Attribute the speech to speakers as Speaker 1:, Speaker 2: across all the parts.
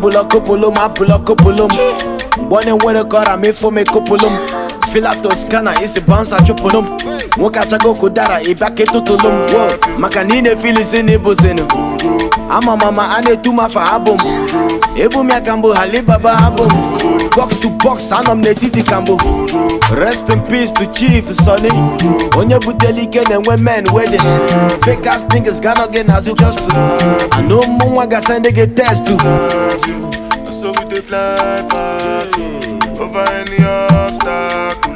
Speaker 1: Abula kupulum. Born and when a car I made for me kupulum. Fill out Toscana, it's a bounce at chupulum. Moka chago kudara, ibake tutulum. Makanine feelings in ibuzenu. Ama mama ane tuma fa album. Ebu mi akambo halibaba album. Box to box, anam netiti kambo. Rest in peace to Chief Sonny. Onye buteli kene when men wedding. Fake ass niggas gonna get nazu just to. I know mwa ga send get test to.
Speaker 2: So we dey fly past over any obstacle.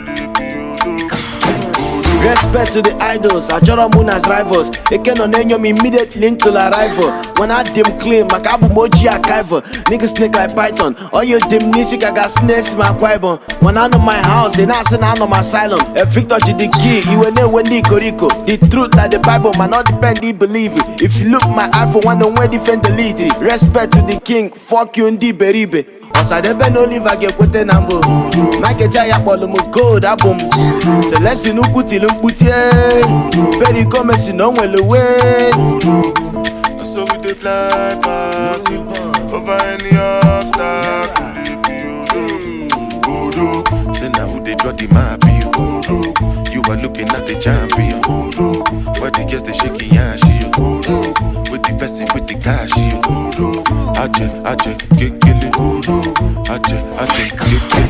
Speaker 1: Respect to the idols, Ajora Moon as rivals. They cannot name them immediate link to the rival. When I dim clean, Makabu Moji archival. Niggas snake like Python. All you dim nisik, I got snakes in my quibon. When I know my house, and I say I know my asylum. A Victor G the key, you will know when the Koriko. The truth like the Bible, man, not depend, they believe it. If you look my iPhone, one don't where defend delete it. Respect to the king, fuck you and the beribe. Osadebe no live again kwete nambo. Mike Jaya bolu mu gold album. Celeste nukuti lumputie. Very come si no nwele wait.
Speaker 2: So we dey fly past you over any obstacle. Say now who they draw the map you. You are looking at the champion. Why the girls they shaking ass you. With the person with the cash you. Aje, kekele. Aje, kekele.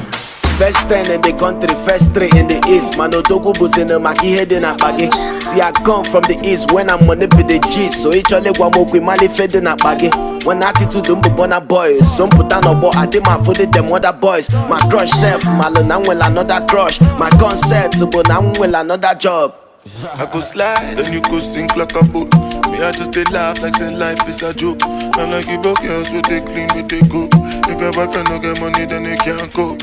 Speaker 1: First 10 in the country, first 3 in the east. Mano dogo buzene maki head in a baggy. See I come from the east when I'm on the G. So each ole guamokwi mali fed in a baggy. When attitude dumbo bona boys. Some put on a boy, I did my food them other boys. My crush self, malon I'm well another crush. My concept, but I'm well another job.
Speaker 2: I go slide and you go sink like a boat. Me I just they laugh like say life is a joke. And like you both girls with they clean with they cook. If your boyfriend don't get money then they can't cope.